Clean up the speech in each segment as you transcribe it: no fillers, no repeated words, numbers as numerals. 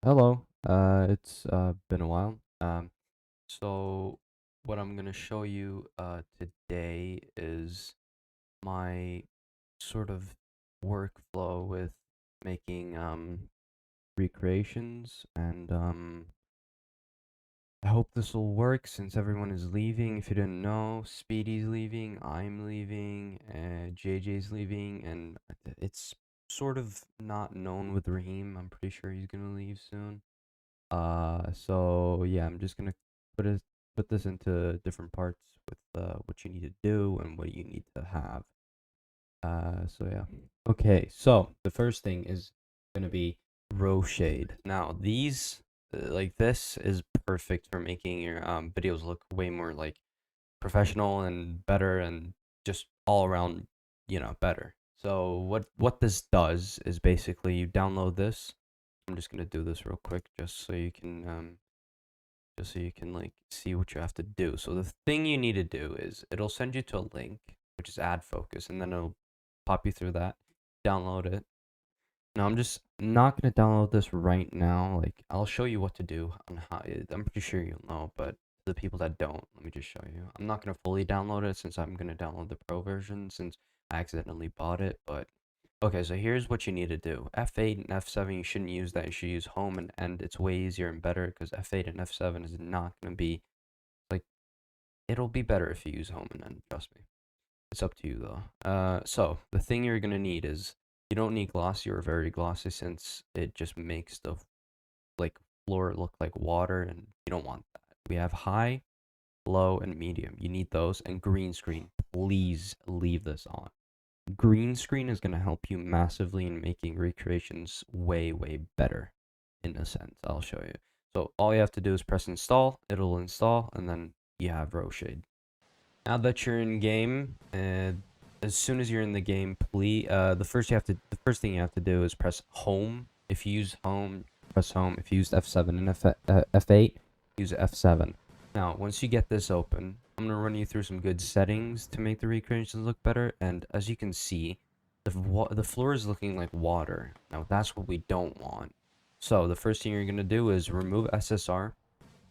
Hello. It's been a while. So what I'm gonna show you today is my sort of workflow with making recreations, and I hope this will work since everyone is leaving. If you didn't know, Speedy's leaving, I'm leaving, JJ's leaving, and it's sort of not known with Raheem. I'm pretty sure he's gonna leave soon. So yeah, I'm just gonna put it put this into different parts with what you need to do and what you need to have. So yeah. Okay, so the first thing is gonna be row shade. Now these, like this, is perfect for making your videos look way more like professional and better and just all around, better. So what this does is basically you download this. I'm just gonna do this real quick just so you can like see what you have to do. So the thing you need to do is it'll send you to a link, which is add focus, and then it'll pop you through that. Download it. Now I'm just not gonna download this right now. Like I'll show you what to do on how. I'm pretty sure you'll know, but the people that don't, let me just show you. I'm not gonna fully download it since I'm gonna download the pro version since I accidentally bought it. But okay, so here's what you need to do. F8 and F7, you shouldn't use that. You should use home and end. It's way easier and better because F8 and F7 is not gonna be like. It'll be better if you use home and end. Trust me. It's up to you though. So the thing you're gonna need is you don't need glossy or very glossy since it just makes the like floor look like water, and you don't want that. We have high, low, and medium. You need those, and green screen. Please leave this on. Green screen is gonna help you massively in making recreations way better. In a sense, I'll show you. So all you have to do is press install. It'll install, and then you have row shade. Now that you're in game, as soon as you're in the game, please, the first thing you have to do is press home. If you use home, press home. If you use F7 and F8, use F7. Now, once you get this open, I'm gonna run you through some good settings to make the recreations look better. And as you can see, the floor is looking like water. Now that's what we don't want. So the first thing you're gonna do is remove SSR,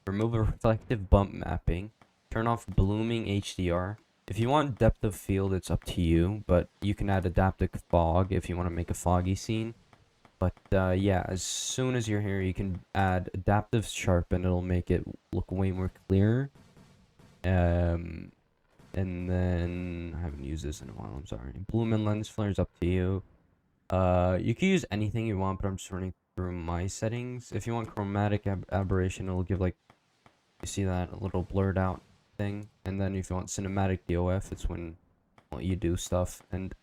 remove a reflective bump mapping, turn off blooming HDR. If you want depth of field, it's up to you, but you can add adaptive fog if you want to make a foggy scene. But yeah, as soon as you're here, you can add adaptive sharpen. It'll make it look way more clear. Um, and then I haven't used this in a while. I'm sorry. Bloom and lens flare is up to you. You can use anything you want, but I'm just running through my settings. If you want chromatic aberration, it'll give like, you see that a little blurred out thing. And then if you want cinematic DOF, it's when, well, you do stuff. And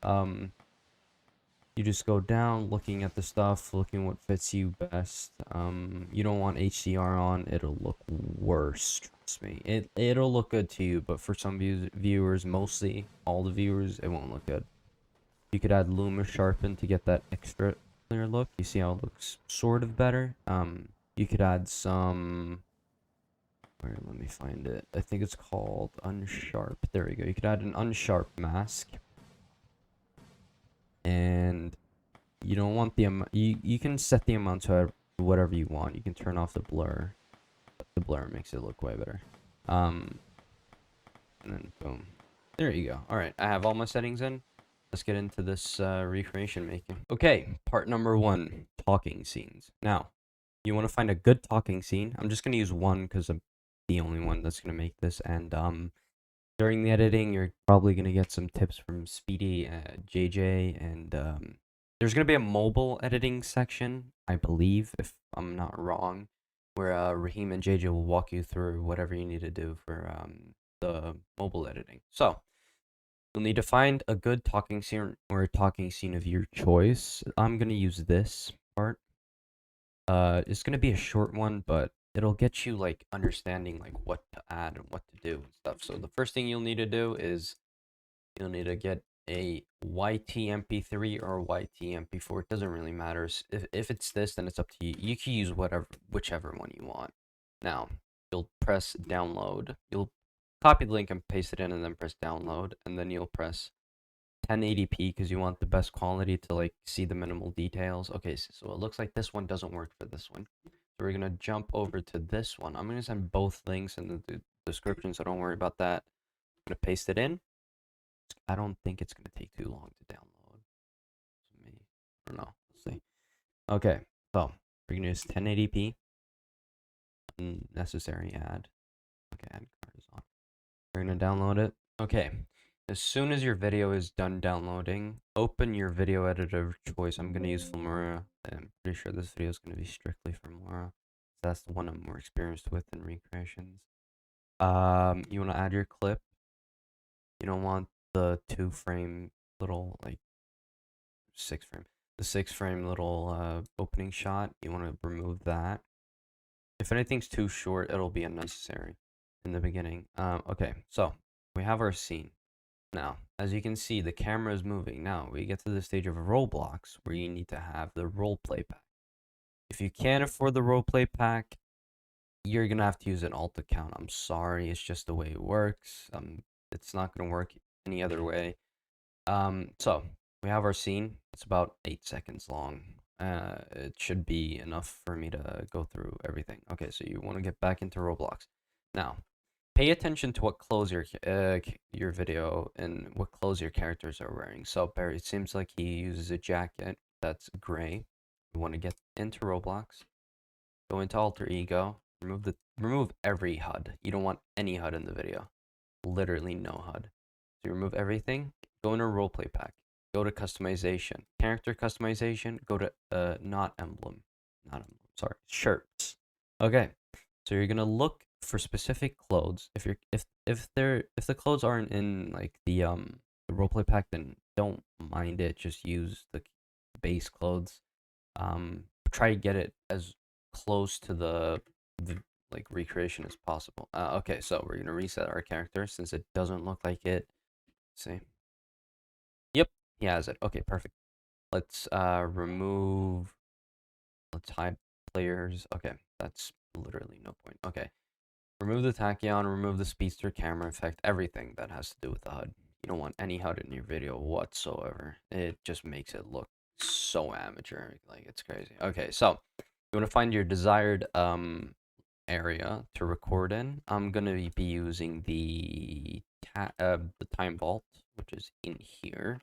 you just go down, looking at the stuff, looking what fits you best. You don't want HDR on; it'll look worse. Trust me. It'll look good to you, but for some viewers, mostly all the viewers, it won't look good. You could add Luma Sharpen to get that extra clear look. You see how it looks sort of better. You could add some. Where, let me find it. I think it's called Unsharp. There we go. You could add an Unsharp mask. And you don't want the amount. You can set the amount to whatever you want. You can turn off the blur. The blur makes it look way better. And then boom. There you go. Alright, I have all my settings in. Let's get into this recreation making. Okay, part number 1. Talking scenes. Now, you want to find a good talking scene. I'm just going to use one because I'm the only one that's going to make this. And during the editing, you're probably going to get some tips from Speedy, JJ, and there's going to be a mobile editing section, I believe, if I'm not wrong, where Raheem and JJ will walk you through whatever you need to do for the mobile editing. So, you'll need to find a good talking scene or a talking scene of your choice. I'm going to use this part. It's gonna be a short one, but it'll get you like understanding like what to add and what to do and stuff. So the first thing you'll need to do is you'll need to get a YT MP3 or YT MP4. It doesn't really matter. If it's this, then it's up to you. You can use whichever one you want. Now you'll press download. You'll copy the link and paste it in, and then press download, and then you'll press 1080p because you want the best quality to like see the minimal details. Okay, so it looks like this one doesn't work for this one. So we're gonna jump over to this one. I'm gonna send both links in the description, so don't worry about that. I'm gonna paste it in. I don't think it's gonna take too long to download. Maybe, I don't know. Let's see. Okay, so we're gonna use 1080p. Unnecessary ad. Okay, ad card is on. We're gonna download it. Okay. As soon as your video is done downloading, open your video editor of choice. I'm gonna use Filmora. I'm pretty sure this video is gonna be strictly Filmora. That's the one I'm more experienced with in recreations. You wanna add your clip. You don't want the 2 frame little like 6 frame. The 6 frame little opening shot. You wanna remove that. If anything's too short, it'll be unnecessary in the beginning. Okay, so we have our scene. Now, as you can see, the camera is moving. Now, we get to the stage of Roblox where you need to have the roleplay pack. If you can't afford the roleplay pack, you're going to have to use an alt account. I'm sorry, it's just the way it works. It's not going to work any other way. So, we have our scene. It's about 8 seconds long. It should be enough for me to go through everything. Okay, so you want to get back into Roblox. Now, pay attention to what clothes your video and what clothes your characters are wearing. So Barry, it seems like he uses a jacket that's gray. We want to get into Roblox, go into alter ego, remove every HUD. You don't want any HUD in the video. Literally no HUD. So you remove everything, go into roleplay pack, go to customization, character customization, go to not emblem, sorry, shirts. Okay, so you're gonna look for specific clothes. If the clothes aren't in like the roleplay pack, then don't mind it. Just use the base clothes. Try to get it as close to the like recreation as possible. Okay, so we're gonna reset our character since it doesn't look like it. Let's see. Yep, he has it. Okay, perfect. Let's remove. Let's hide players. Okay, that's literally no point. Okay. Remove the tachyon, remove the speedster camera effect, everything that has to do with the HUD. You don't want any HUD in your video whatsoever. It just makes it look so amateur, like it's crazy. Okay, so you want to find your desired area to record in. I'm gonna be using the time vault, which is in here.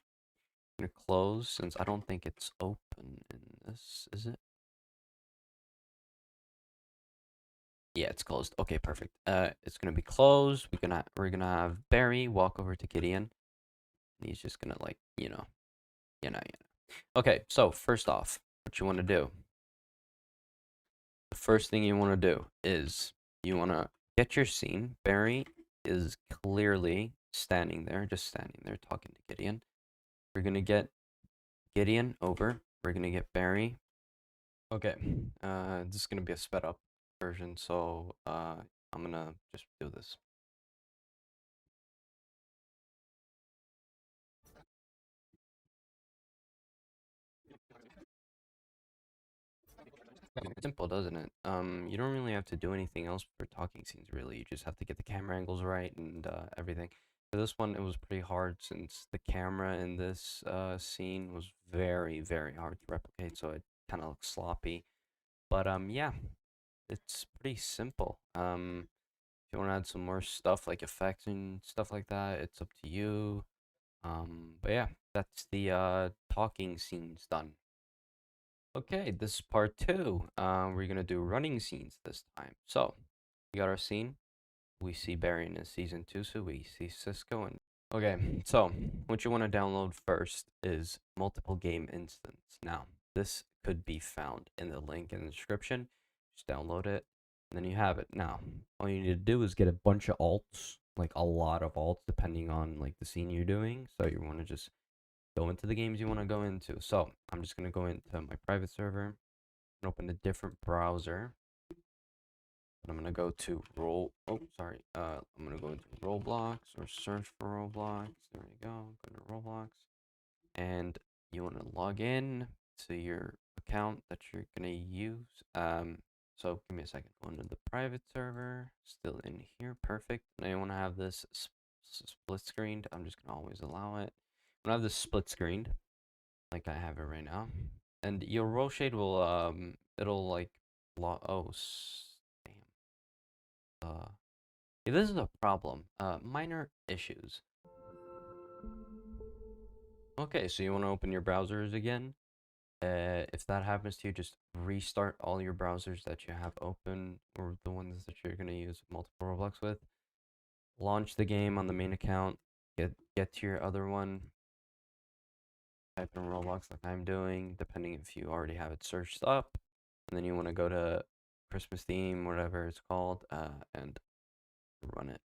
I'm gonna close since I don't think it's open in this, is it? Yeah, it's closed. Okay, perfect. It's gonna be closed. We're gonna have Barry walk over to Gideon. And he's just gonna like, Okay, so first off, what you wanna do. The first thing you wanna do is you wanna get your scene. Barry is clearly standing there, just standing there talking to Gideon. We're gonna get Gideon over. We're gonna get Barry. Okay, this is gonna be a sped up version, so I'm gonna just do this. Simple, doesn't it? You don't really have to do anything else for talking scenes, really. You just have to get the camera angles right and everything. For this one, it was pretty hard since the camera in this scene was very, very hard to replicate, so it kind of looks sloppy. But yeah, it's pretty simple. If you want to add some more stuff like effects and stuff like that, it's up to you. But yeah, that's the talking scenes done. Okay, this is part two. We're gonna do running scenes this time. So, we got our scene. We see Barry in season 2, so we see Cisco and okay, so what you want to download first is multiple game instance. Now, this could be found in the link in the description. Just download it, and then you have it. Now, all you need to do is get a bunch of alts, like a lot of alts, depending on like the scene you're doing. So you want to just go into the games you want to go into. So I'm just going to go into my private server and open a different browser. And I'm going to go to I'm going to go into Roblox or search for Roblox. There we go. Go to Roblox. And you want to log in to your account that you're going to use. So give me a second. Go into the private server. Still in here. Perfect. Now you want to have this split screened. I'm just going to always allow it. When I have this split screened, like I have it right now, and your roll shade will it'll like Oh, damn. Yeah, this is a problem. Minor issues. Okay, so you want to open your browsers again? If that happens to you, just restart all your browsers that you have open or the ones that you're going to use multiple Roblox with. Launch the game on the main account. Get to your other one. Type in Roblox like I'm doing, depending if you already have it searched up. And then you want to go to Christmas theme, whatever it's called, and run it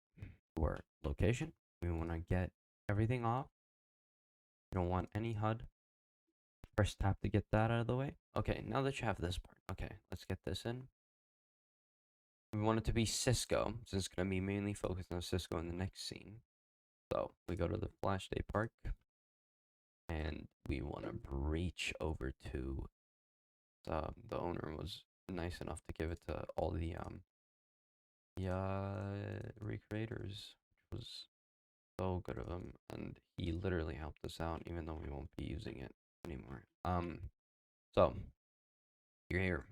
to our location. We want to get everything off. You don't want any HUD. Press tab to get that out of the way. Okay, now that you have this part, okay, let's get this in. We want it to be Cisco, so it's going to be mainly focused on Cisco in the next scene. So we go to the Flash Day Park, and we want to reach over to the owner was nice enough to give it to all the recreators, which was so good of him, and he literally helped us out, even though we won't be using it anymore. So you're here.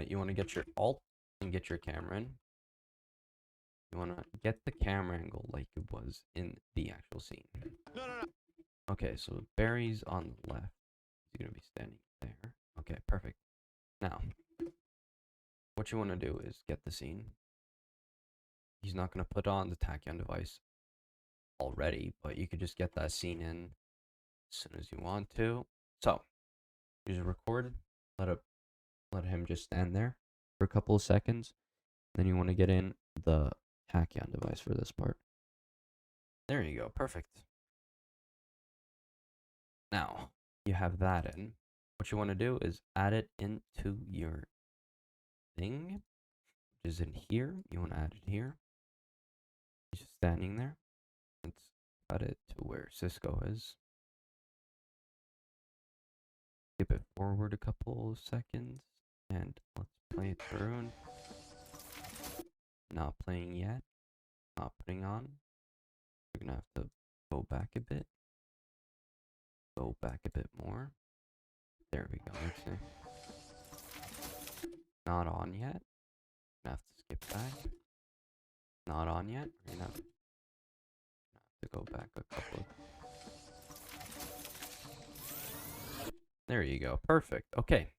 You want to get your alt and get your camera in. You want to get the camera angle like it was in the actual scene. No. Okay, so Barry's on the left. He's gonna be standing there. Okay, perfect. Now, what you want to do is get the scene. He's not gonna put on the tachyon device already, but you could just get that scene in as soon as you want to. So, you just record, let him just stand there for a couple of seconds. Then you want to get in the tachyon device for this part. There you go, perfect. Now, you have that in. What you want to do is add it into your thing, which is in here. You want to add it here. He's just standing there. Let's cut it to where Cisco is. Skip it forward a couple of seconds, and let's play it through. Not playing yet. Not putting on. We're gonna have to go back a bit. Go back a bit more. There we go. Let's see. Not on yet. Gonna have to skip back. Not on yet. We're gonna have to go back a couple of... There you go. Perfect. Okay.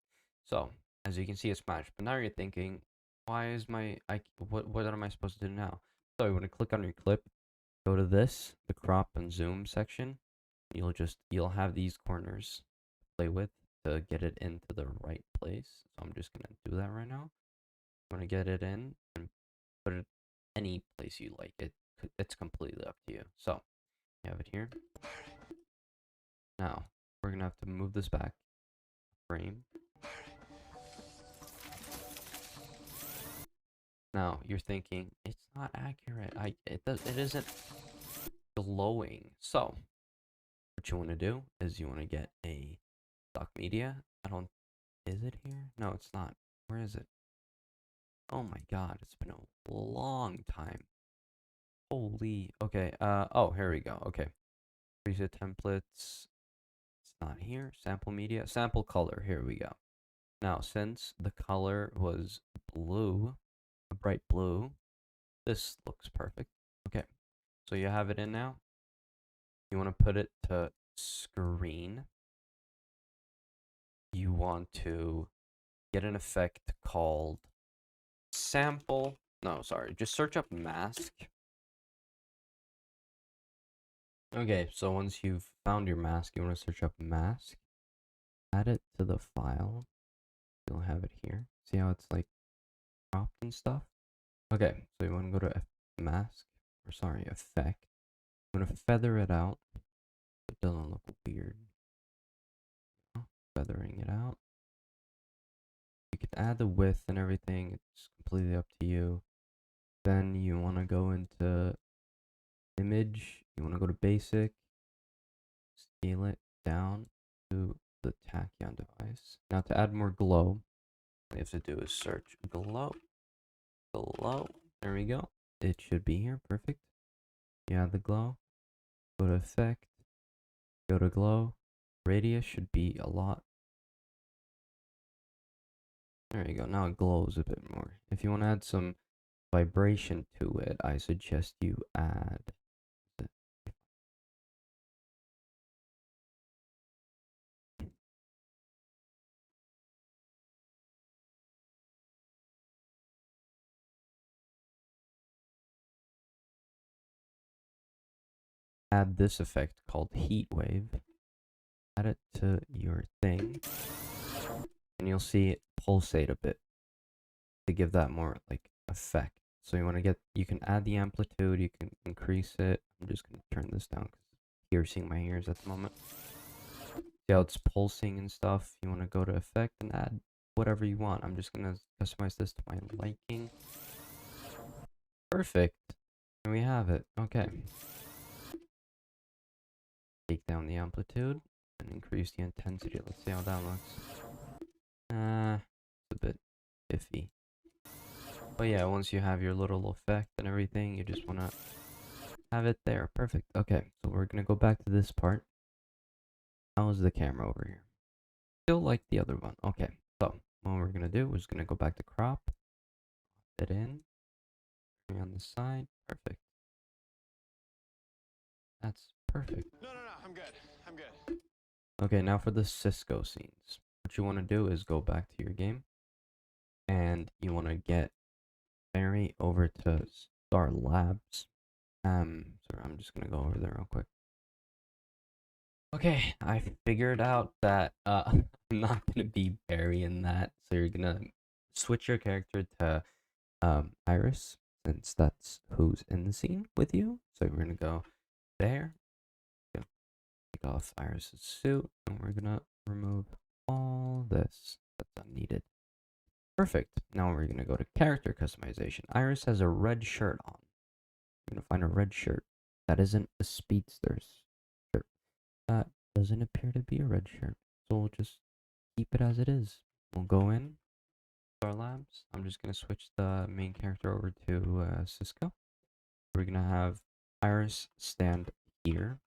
So, as you can see, it's matched. But now you're thinking, why is what am I supposed to do now? So you want to click on your clip, go to this, the crop and zoom section. You'll have these corners to play with to get it into the right place. So I'm just gonna do that right now. I'm gonna get it in and put it any place you like. It's completely up to you. So you have it here. Now we're gonna have to move this back frame. Now you're thinking it's not accurate. It isn't glowing. So what you want to do is you want to get a stock media. Is it here? No, it's not. Where is it? Oh my god, it's been a long time. Holy. Okay. Oh, here we go. Okay. Preset templates. It's not here. Sample media. Sample color. Here we go. Now, since the color was blue, a bright blue, this looks perfect. Okay. So you have it in now. You want to put it to screen. You want to get an effect called sample. No, sorry. Just search up mask. Okay, so once you've found your mask, you want to search up mask. Add it to the file. You'll have it here. See how it's like cropped and stuff? Okay, so you want to go to mask, or sorry, effect. You want to feather it out. It doesn't look weird. Feathering it out. You can add the width and everything. It's completely up to you. Then you want to go into image. You want to go to basic. Scale it down to the tachyon device. Now to add more glow, all you have to do is search glow. Glow. There we go. It should be here. Perfect. You add the glow. Go to effect. Go to glow. Radius should be a lot. There you go. Now it glows a bit more. If you want to add some vibration to it, I suggest you add this effect called heat wave. Add it to your thing, and you'll see it pulsate a bit to give that more like effect. So you can add the amplitude, you can increase it. I'm just gonna turn this down because you're piercing my ears at the moment. See how it's pulsing and stuff. You want to go to effect and add whatever you want. I'm just gonna customize this to my liking. Perfect. And we have it. Okay. Take down the amplitude and increase the intensity. Let's see how that looks. It's a bit iffy. But yeah, once you have your little effect and everything, you just want to have it there. Perfect. Okay, so we're going to go back to this part. How's the camera over here? Still like the other one. Okay, so what we're going to do is going to go back to crop. Fit in. On the side. Perfect. That's perfect. No, I'm good. I'm good. Okay, now for the Cisco scenes. What you want to do is go back to your game. And you want to get Barry over to Star Labs. Sorry, I'm just gonna go over there real quick. Okay, I figured out that I'm not gonna be Barry in that, so you're gonna switch your character to Iris, since that's who's in the scene with you. So we're gonna go there, take off Iris's suit, and we're gonna remove all this that's unneeded. Perfect. Now we're gonna go to character customization. Iris has a red shirt on. We're gonna find a red shirt. That isn't a speedster's shirt. That doesn't appear to be a red shirt. So we'll just keep it as it is. We'll go in to our labs. I'm just gonna switch the main character over to Cisco. We're gonna have Iris stand here.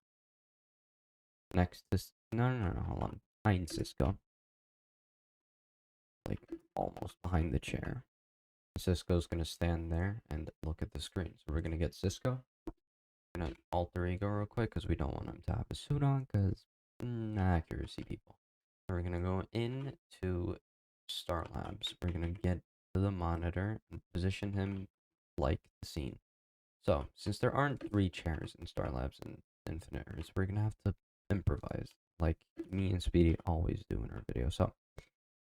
Next to no, hold on. Behind Cisco. Like almost behind the chair. Cisco's gonna stand there and look at the screen. So we're gonna get Cisco. We're gonna alter ego real quick because we don't want him to have a suit on because accuracy people. So we're gonna go into Star Labs. We're gonna get to the monitor and position him like the scene. So since there aren't 3 chairs in Star Labs and Infinite Earths, we're gonna have to improvise like me and Speedy always do in our video. So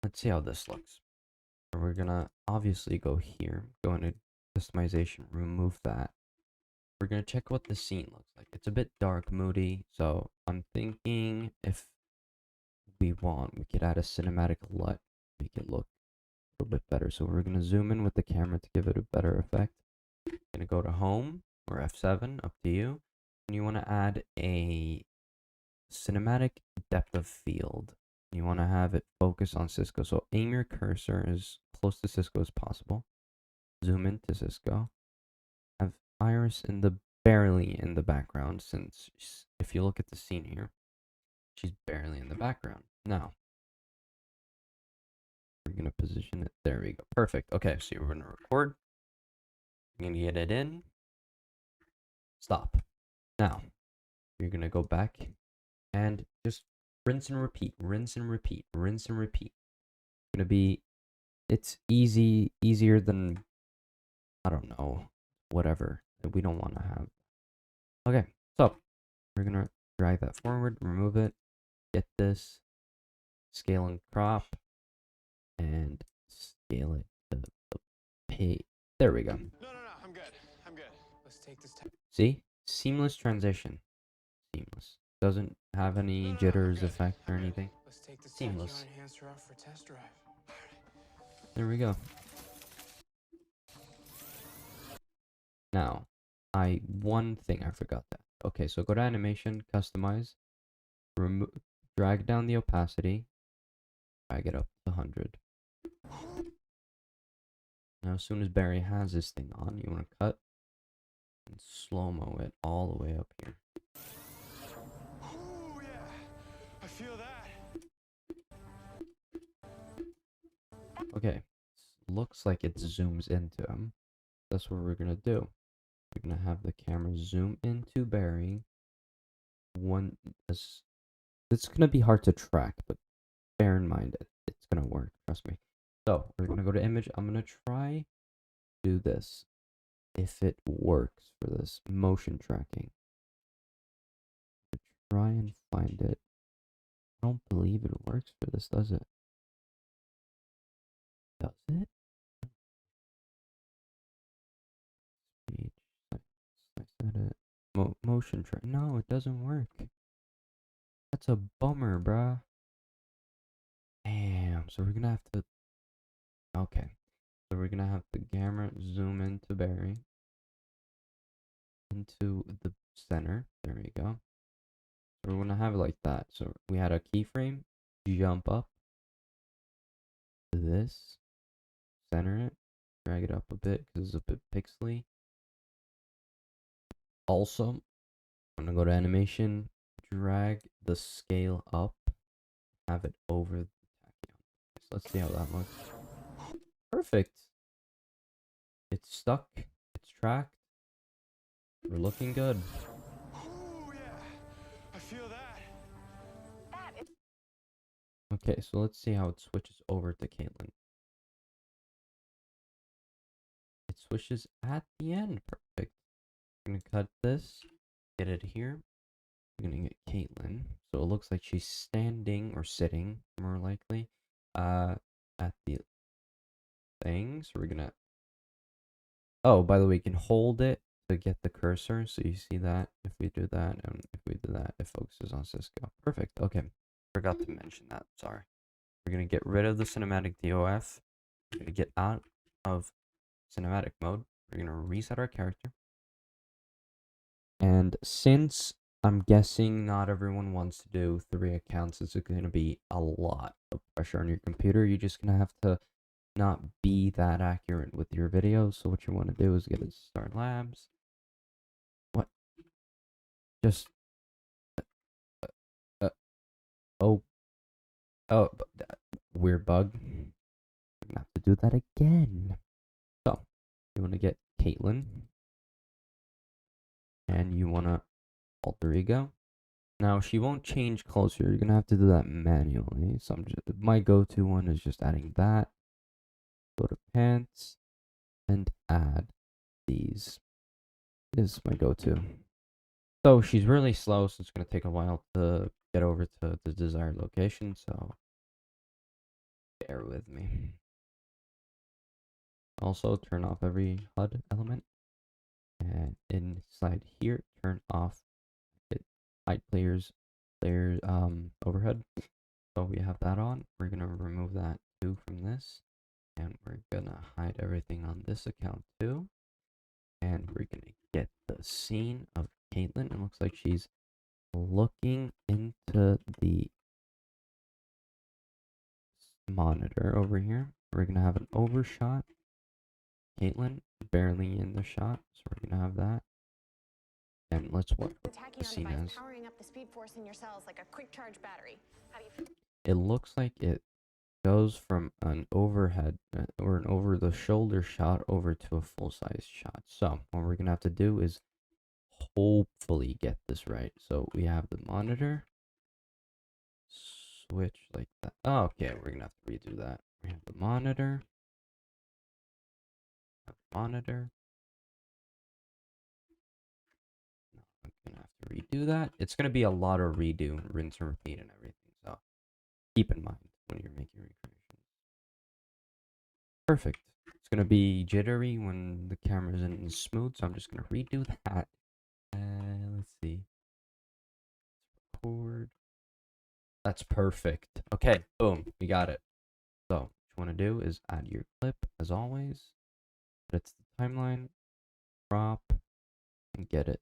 let's see how this looks. We're gonna obviously go here, go into customization, remove that. We're gonna check what the scene looks like. It's a bit dark, moody, so I'm thinking if we want, we could add a cinematic LUT, make it look a little bit better. So we're gonna zoom in with the camera to give it a better effect. Gonna go to home or F7, up to you. And you want to add a cinematic depth of field. You want to have it focus on Cisco. So aim your cursor as close to Cisco as possible. Zoom into Cisco. Have Iris barely in the background, since if you look at the scene here, she's barely in the background. Now, we're going to position it. There we go. Perfect. Okay, so we're going to record. You're going to get it in. Stop. Now, you're going to go back and just rinse and repeat, rinse and repeat, rinse and repeat. It's going to be, it's easier than, I don't know, whatever that we don't want to have. Okay, so we're going to drag that forward, remove it, get this, scale and crop, and scale it to the page. There we go. No, I'm good. I'm good. Let's take this time. See? Seamless transition. Seamless. Doesn't have any jitters effect or anything. Let's take this Seamless. enhancer off for test drive. There we go. Now, one thing I forgot that. Okay, so go to animation, customize, drag down the opacity, drag it up to 100. Now, as soon as Barry has this thing on, you want to cut and slow-mo it all the way up here. Oh yeah, I feel that. Okay, looks like it zooms into him. That's what we're gonna do. We're gonna have the camera zoom into Barry. One is it's gonna be hard to track, but bear in mind it's gonna work. Trust me. So we're gonna go to image. I'm gonna try do this if it works for this motion tracking. Try and find it. I don't believe it works for this, does it? Does it? Speech. I said it. Motion track. No, it doesn't work. That's a bummer, bruh. Damn. So we're gonna have to. Okay. So we're gonna have the camera zoom into Barry. Into the center. There we go. So we're gonna have it like that. So we had a keyframe. Jump up to this. Center it. Drag it up a bit because it's a bit pixely. Also, I'm gonna go to animation. Drag the scale up. Have it over the tachyon. So let's see how that looks. Perfect. It's stuck. It's tracked. We're looking good. Ooh, yeah. I feel that. Okay, so let's see how it switches over to Caitlin. It switches at the end. Perfect. I'm gonna cut this. Get it here. We're gonna get Caitlin. So it looks like she's standing or sitting, more likely, at the thing. So we're gonna. Oh, by the way, you can hold it to get the cursor. So you see that if we do that, and if we do that, it focuses on Cisco. Perfect. Okay. Forgot to mention that. Sorry. We're gonna get rid of the cinematic DOF. We're gonna get out of cinematic mode. We're gonna reset our character. And since I'm guessing not everyone wants to do 3 accounts, it's gonna be a lot of pressure on your computer. You're just gonna have to not be that accurate with your videos. So what you want to do is get it start labs. What? Just uh, oh weird bug. We're gonna have to do that again. So you want to get Caitlin, and you want to alter ego. Now she won't change closer. You're gonna have to do that manually. So my go-to one is just adding that. Go to pants and add these. This is my go-to. So she's really slow, so it's gonna take a while to get over to the desired location. So bear with me. Also, turn off every HUD element, and inside here, turn off it hide players overhead. So we have that on. We're gonna remove that too from this, and we're gonna hide everything on this account too. And we're gonna get the scene of Caitlin. It looks like she's looking into the monitor over here. We're gonna have an overshot. Caitlin barely in the shot, so we're gonna have that. And let's watch what the scene is. Powering up the speed force in your cells like a quick charge battery. How do you feel? It looks like it goes from an overhead or an over the shoulder shot over to a full size shot. So what we're gonna have to do is hopefully get this right. So we have the monitor. Switch like that. Oh, okay, we're gonna have to redo that. We have the monitor. Monitor. No, I'm gonna have to redo that. It's gonna be a lot of redo, rinse and repeat and everything. So keep in mind when you're making recreations. Perfect. It's gonna be jittery when the camera isn't smooth, so I'm just gonna redo that. Let's see. Record. That's perfect. Okay, boom, we got it. So what you want to do is add your clip as always. Put it to the timeline, crop, and get it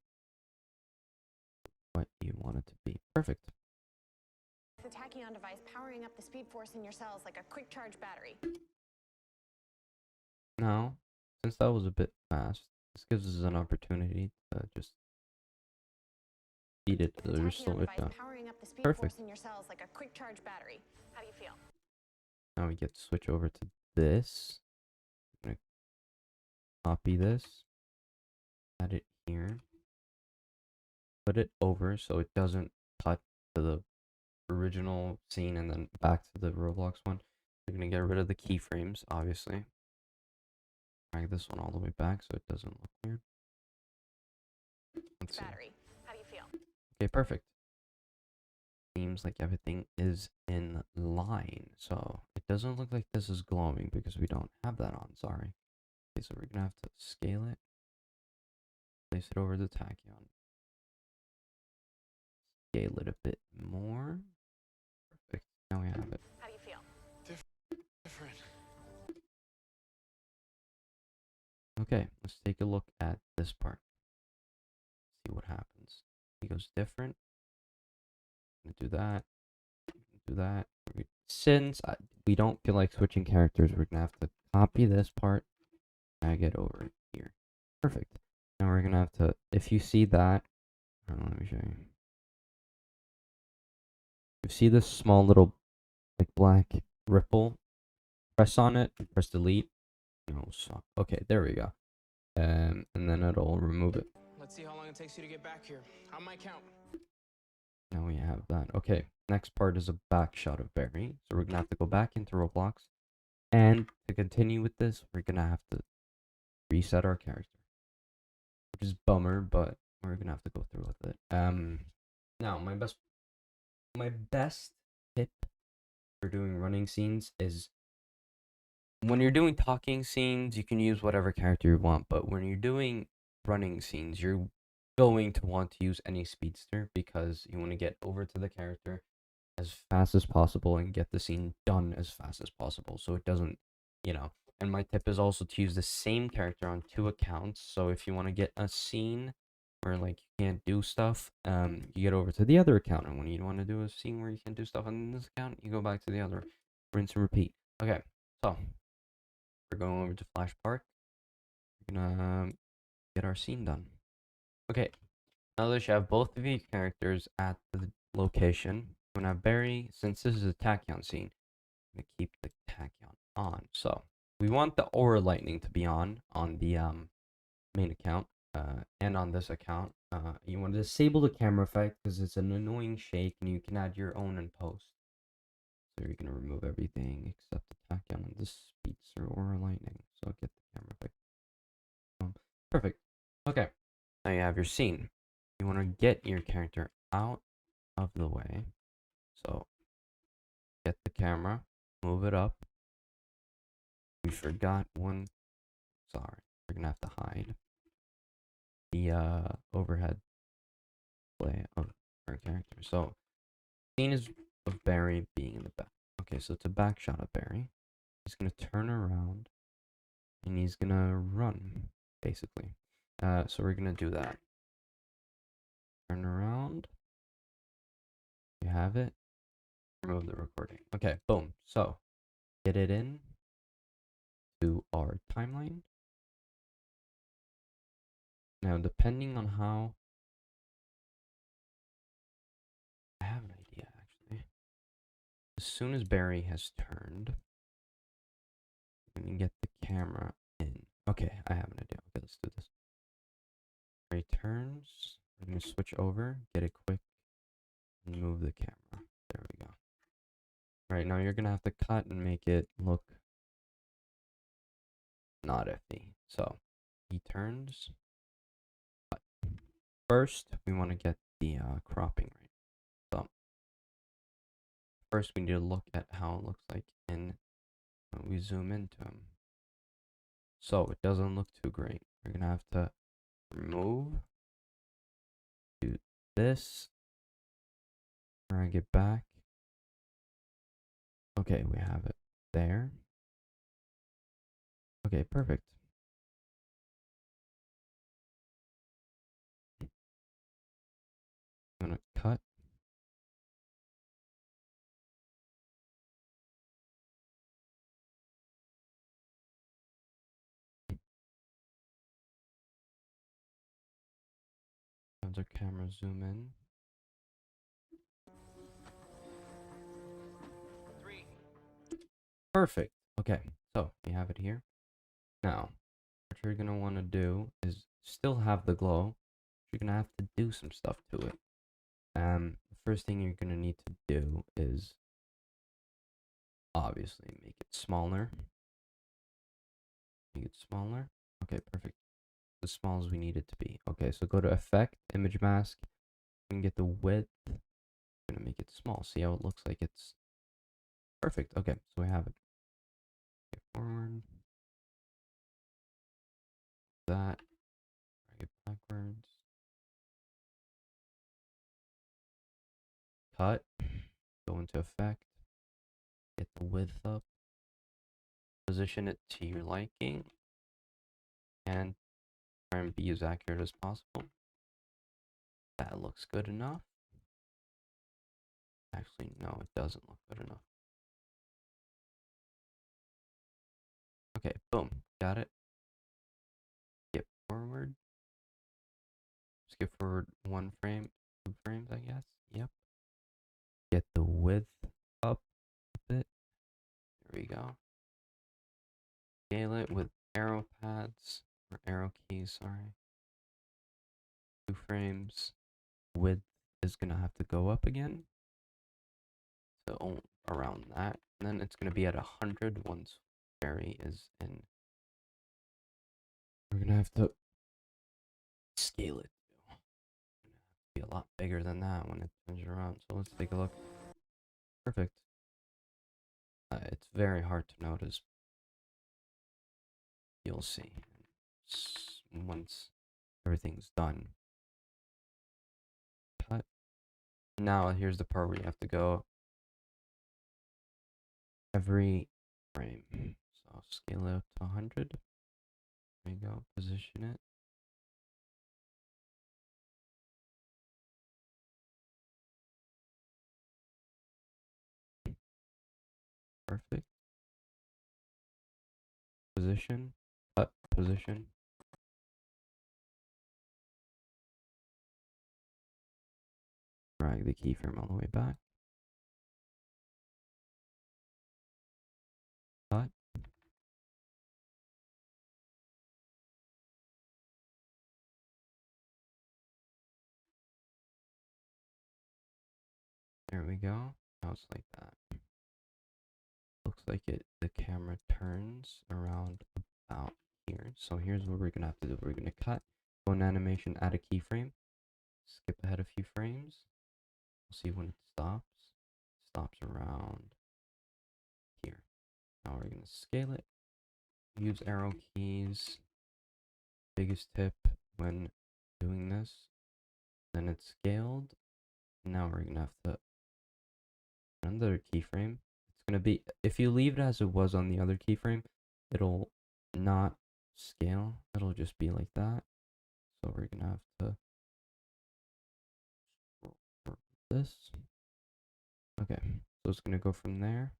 what you want it to be. Perfect. The tachyon device powering up the speed force in your cells like a quick charge battery. Now, since that was a bit fast, this gives us an opportunity to just feed it to the result. Powering up the speed Perfect. force in your cells like a quick charge battery. How do you feel? Now we get to switch over to this. copy this, add it here, put it over so it doesn't cut to the original scene and then back to the Roblox one. We're gonna get rid of the keyframes, obviously. Drag this one all the way back so it doesn't look weird. Let's see. Battery. How do you feel? Okay, perfect. Seems like everything is in line. So it doesn't look like this is glowing because we don't have that on. Sorry. Okay, so we're gonna have to scale it, place it over the tachyon, scale it a bit more. Perfect. Now we have it. How do you feel? Different. Okay, let's take a look at this part. See what happens. He goes different. Do that. Do that. Since we don't feel like switching characters, we're gonna have to copy this part, drag it over here. Perfect. Now we're gonna have to, if you see that, let me show you. You see this small little like black ripple? Press on it, press delete. No, so okay, there we go. And then it'll remove it. Let's see how long it takes you to get back here. On my count. Now we have that. Okay, next part is a back shot of Barry. So we're gonna have to go back into Roblox. And to continue with this, we're gonna have to reset our character. Which is bummer, but we're gonna have to go through with it. Now my best tip for doing running scenes is when you're doing talking scenes, you can use whatever character you want, but when you're doing running scenes, you're going to want to use any speedster because you want to get over to the character as fast as possible and get the scene done as fast as possible so it doesn't, and my tip is also to use the same character on 2 accounts. So if you want to get a scene where like you can't do stuff, you get over to the other account, and when you want to do a scene where you can do stuff on this account, you go back to the other. Rinse and repeat. Okay, so we're going over to Flash Park. We're gonna get our scene done. Okay, now that you have both of your characters at the location, we're gonna have Barry. Since this is a tachyon scene, I'm gonna keep the tachyon on. So we want the aura lightning to be on the main account, and on this account. You want to disable the camera effect because it's an annoying shake, and you can add your own in post. So you're gonna remove everything except the tachyon and the speedster aura lightning. So get the camera effect. Perfect. Okay. Now you have your scene. You want to get your character out of the way. So get the camera, move it up. We forgot one. Sorry, we're gonna have to hide the overhead display of our character. So scene is of Barry being in the back. Okay, so it's a back shot of Barry. He's gonna turn around and he's gonna run, basically. So we're gonna do that. Turn around. You have it. Remove the recording. Okay, boom. So get it in to our timeline. Now, depending on how, I have an idea actually. As soon as Barry has turned, we can get the camera in. Okay, I have an idea. Okay, let's do this. Barry turns. We're gonna switch over, get it quick, and move the camera. There we go. Right now, you're gonna have to cut and make it look not iffy. So he turns. Cut. First, we want to get the cropping right. So first, we need to look at how it looks like when we zoom into him. So it doesn't look too great. We're gonna have to remove, do this, drag it back. Okay, we have it there. Okay, perfect. I'm gonna cut. Have the camera zoom in. 3. Perfect. Okay, so we have it here. Now, we're you're gonna want to do is still have the glow. You're gonna have to do some stuff to it. The first thing you're gonna need to do is obviously make it smaller. Make it smaller. Okay, perfect. As small as we need it to be. Okay, so go to Effect, Image Mask. We can get the width. I'm gonna make it small. See how it looks like it's perfect. Okay, so we have it. Okay, forward. That. Drag it backwards. Cut. Go into Effect. Get the width up. Position it to your liking. And try and be as accurate as possible. That looks good enough. Actually, no, it doesn't look good enough. Okay, boom, got it. Skip forward. Skip forward 1 frame, 2 frames, I guess. Yep. Get the width up a bit. There we go. Scale it with arrow pads, or arrow keys, sorry. 2 frames. Width is gonna have to go up again. So around that. And then it's gonna be at 100 once fairy is in. We're gonna have to scale it. Be a lot bigger than that when it turns around. So let's take a look. Perfect. It's very hard to notice. You'll see once everything's done. Cut. Now here's the part where you have to go every frame. So scale it up to 100. There you go. Position it. Perfect. Position. Cut. Position. Drag the keyframe all the way back. Cut. There we go. Now it's like that. Looks like the camera turns around about here. So here's what we're gonna have to do. We're gonna cut, go in animation, add a keyframe, skip ahead a few frames. We'll see when it stops. It stops around here. Now we're gonna scale it. Use arrow keys. Biggest tip when doing this. Then it's scaled. Now we're gonna have to another keyframe. It's gonna be, if you leave it as it was on the other keyframe, it'll not scale. It'll just be like that. So we're gonna have to work with this. Okay, so it's gonna go from there.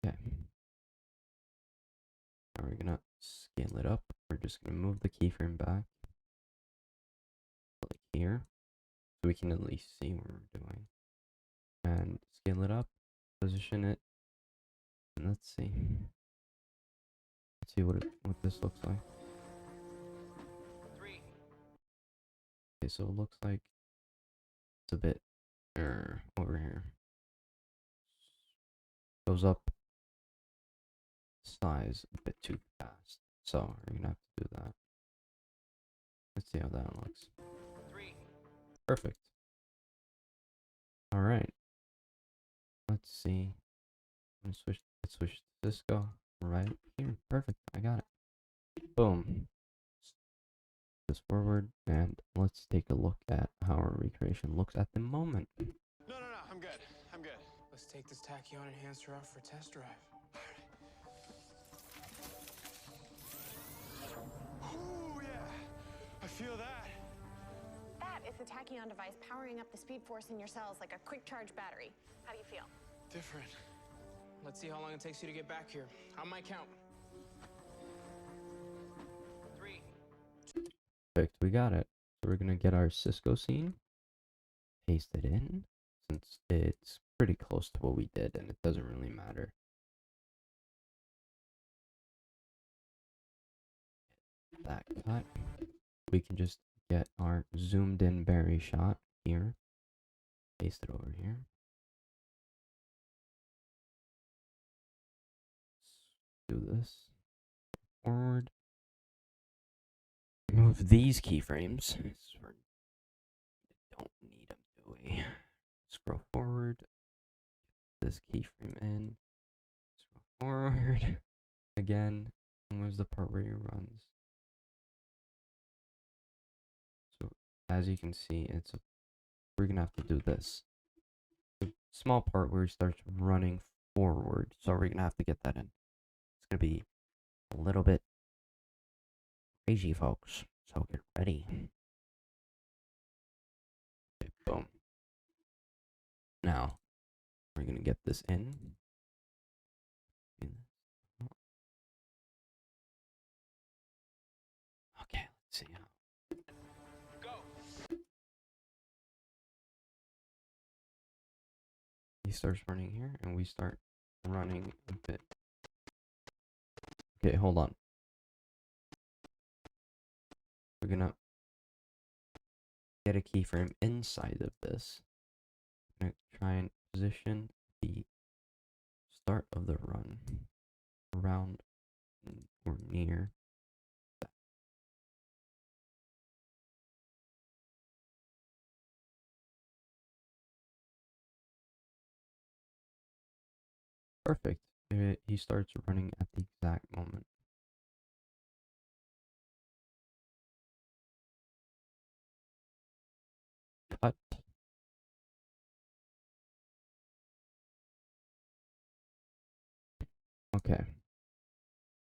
Okay. Now we're gonna scale it up. We're just gonna move the keyframe back, like here, so we can at least see what we're doing. And scale it up, position it, and let's see. Let's see what this looks like. 3. Okay, so it looks like it's a bit over here. Goes up size a bit too fast. So we're gonna have to do that. Let's see how that looks. 3. Perfect. Alright. Let's see. Let's switch to Cisco right here. Perfect. I got it. Boom. This forward, and let's take a look at how our recreation looks at the moment. No, I'm good. I'm good. Let's take this tachyon enhancer off for a test drive. Ooh, yeah. I feel that. That is the tachyon device powering up the speed force in your cells like a quick charge battery. How do you feel? Different. Let's see how long it takes you to get back here. On my count. 3. Perfect, we got it. So we're gonna get our Cisco scene, paste it in, since it's pretty close to what we did, and it doesn't really matter. That cut. We can just get our zoomed in berry shot here. Paste it over here. Let's do this. Forward. Remove these keyframes. We don't need them, do we? Scroll forward. This keyframe in. Scroll forward. Again. And where's the part where he runs? So as you can see, we're gonna have to do this. The small part where he starts running forward. So we're gonna have to get that in. It's gonna be a little bit crazy, folks. So get ready. Okay, boom. Now we're gonna get this in. Okay, let's see how. He starts running here, and we start running a bit. Okay, hold on. We're gonna get a keyframe inside of this. I'm gonna try and position the start of the run around or near that. Perfect. He starts running at the exact moment. Cut. Okay.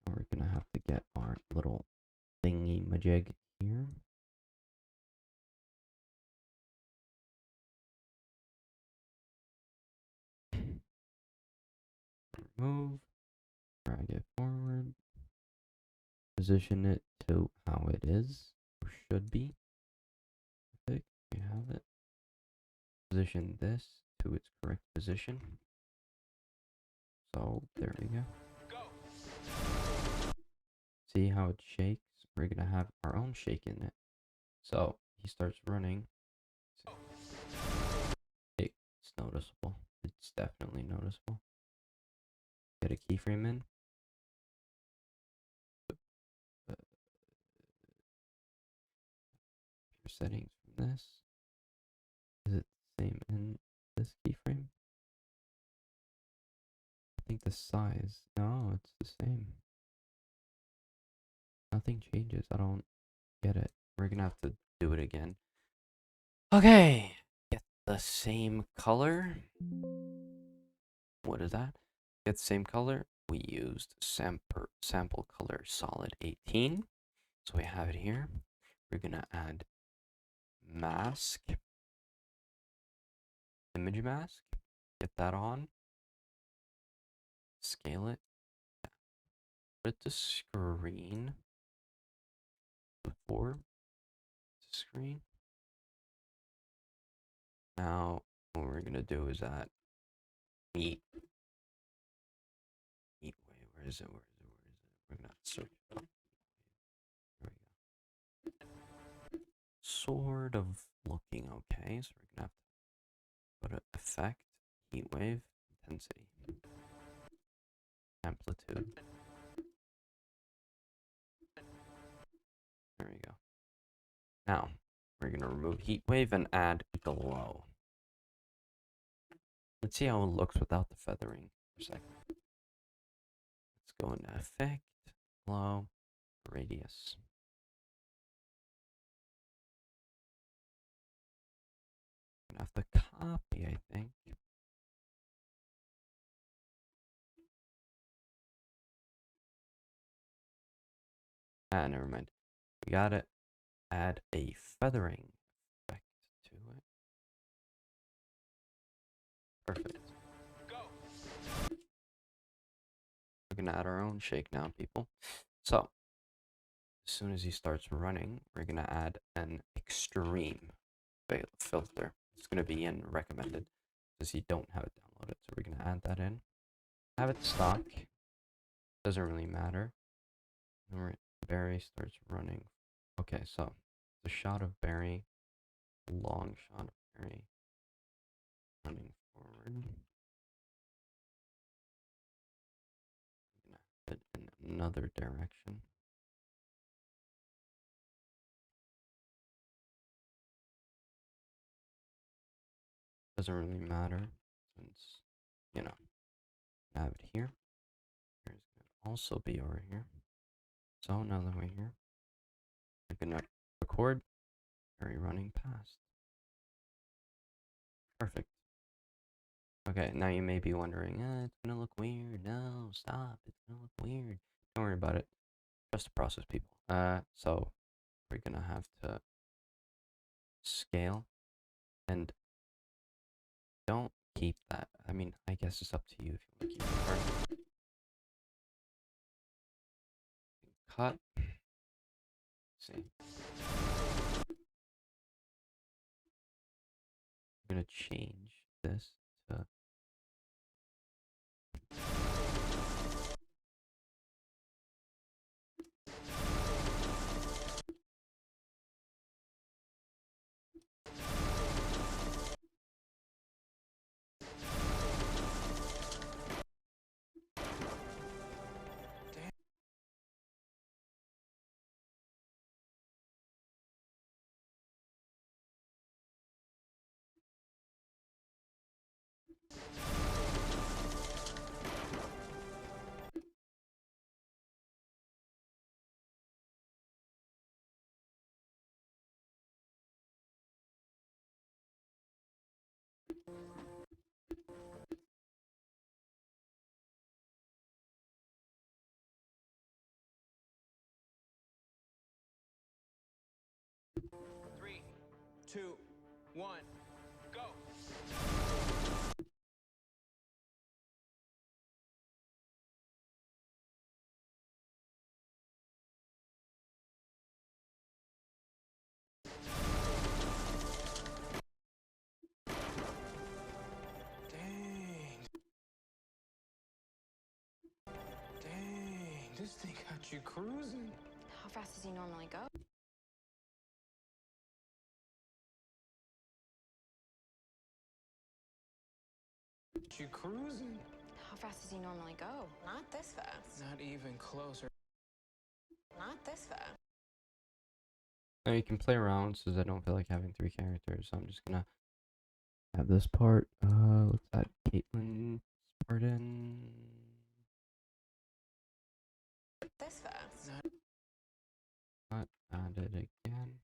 Now we're gonna have to get our little thingy majig here. Remove. Drag it forward. Position it to how it is or should be. Perfect. We have it. Position this to its correct position. So there we go. See how it shakes? We're gonna have our own shake in it. So he starts running. It's noticeable. It's definitely noticeable. Get a keyframe in. Your settings from this. Is it the same in this keyframe? I think the size. No, it's the same. Nothing changes. I don't get it. We're gonna have to do it again. Okay. Get the same color. What is that? Get the same color. We used sample color solid 18. So we have it here. We're gonna add mask. Image mask. Get that on. Scale it. Put it to screen. Before screen. Now what we're gonna do is add meat. Where is it? We're gonna search it up. There we go. Sort of looking okay. So we're gonna have to put an effect, heat wave, intensity, amplitude. There we go. Now we're gonna remove heat wave and add glow. Let's see how it looks without the feathering for a second. Let's go into effect, glow, radius. I'm gonna have to copy, I think. Ah, never mind. We gotta add a feathering effect to it. Perfect. We're gonna add our own shake now, people. So, as soon as he starts running, we're gonna add an extreme filter. It's gonna be in recommended. because you don't have it downloaded. So we're gonna add that in. Have it stock. Doesn't really matter. Barry starts running. Okay, so the shot of Barry, long shot of Barry, running forward. I'm gonna head in another direction. Doesn't really matter since, you know, I have it here. Here's gonna also be over here. So now that we're here, we're gonna record Barry running past. Perfect. Okay, now you may be wondering, it's gonna look weird. No, stop. It's gonna look weird. Don't worry about it. Trust the process, people. So we're gonna have to scale and don't keep that. I mean, I guess it's up to you if you want to keep it. Cut. See. I'm gonna change this to Three, two, one, go. Dang. Dang, this thing got you cruising. How fast does he normally go? Got you cruising. How fast does he normally go? Not this fast. Not even closer. Not this fast. now you can play around since I don't feel like having 3 characters. So I'm just gonna have this part. Let's add Caitlyn's part in. This fast. Not Add it again.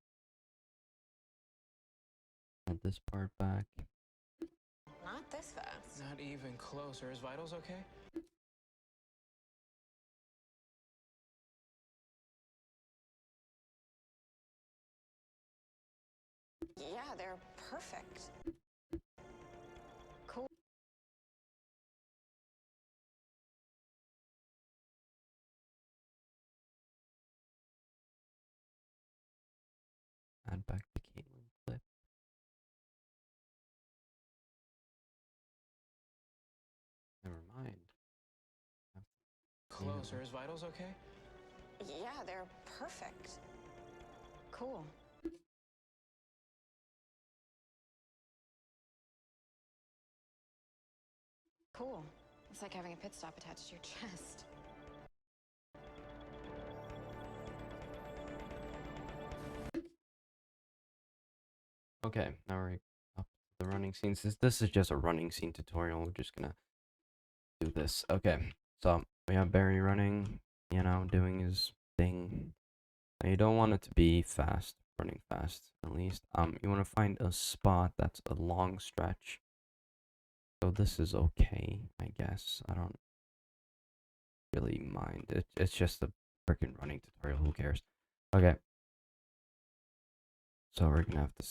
Add this part back. Not this fast. not even closer. Is vitals okay? Yeah, they're perfect. Cool. Add back the Caitlyn clip. Never mind. Closer. Is vitals okay? Yeah, they're perfect. Cool. Cool. It's like having a pit stop attached to your chest. Okay, now we're up to the running scene. Since this is just a running scene tutorial, we're just gonna do this. Okay, so we have Barry running, you know, doing his thing. Now you don't want it to be fast, running fast at least. You want to find a spot that's a long stretch. So this is okay, I guess. I don't really mind. It's just a freaking running tutorial. Who cares? Okay. So we're gonna have to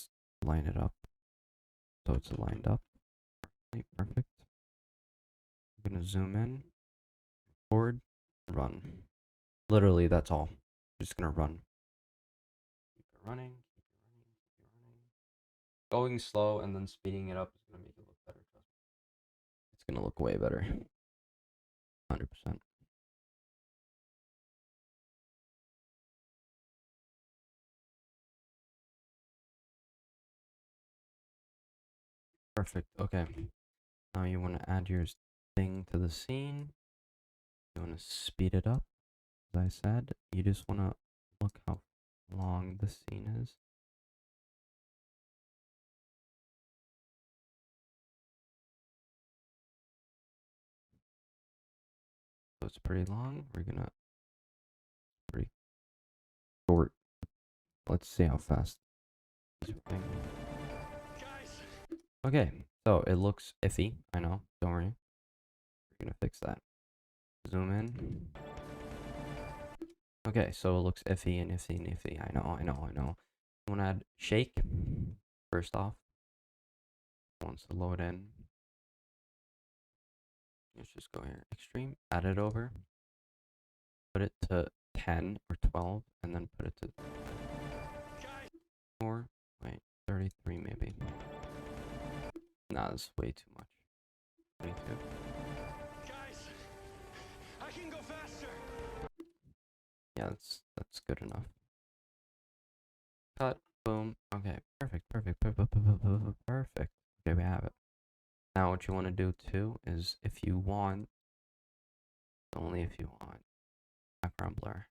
line it up. So it's lined up. Okay, perfect. I'm gonna zoom in, forward, run. Literally, that's all. Just gonna run. Keep it running. Keep it running. Keep it running. Going slow and then speeding it up is gonna make it look better. Trust me. gonna look way better. 100%. Perfect. Okay. Now you want to add your thing to the scene. You want to speed it up. As I said, you just want to look how long the scene is. So it's pretty long. We're gonna pretty short. Let's see how fast. Guys, Okay, so it looks iffy. I know. Don't worry. We're gonna fix that. Zoom in. Okay, so it looks iffy and iffy and iffy. I know. You want to add shake first off. Wants to load in. Let's just go here. Extreme. Add it over. Put it to 10 or 12, and then put it to 4. Wait, 33 maybe. Nah, that's way too much. 22. guys, I can go faster. Yeah, that's good enough. Cut. Boom. Okay. Perfect. Perfect. Okay, we have it. Now what you want to do too is if you want, only if you want, background blur.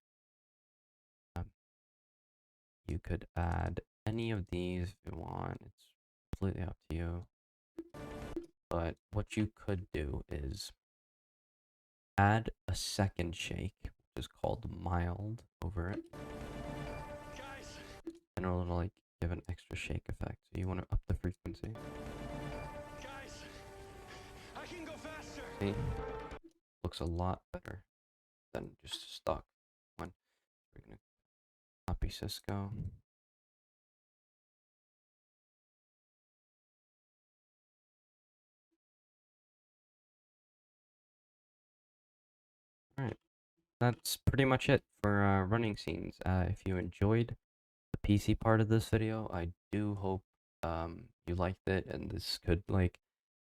You could add any of these if you want. It's completely up to you. But what you could do is add a second shake, which is called mild, over it. Guys, And it'll like give an extra shake effect. So you want to up the frequency. guys, I can go faster. See? Looks a lot better than just stock one. We're gonna copy Cisco. Alright. That's pretty much it for running scenes. If you enjoyed the PC part of this video, I do hope you liked it and this could like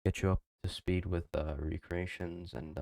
get you up to speed with recreations and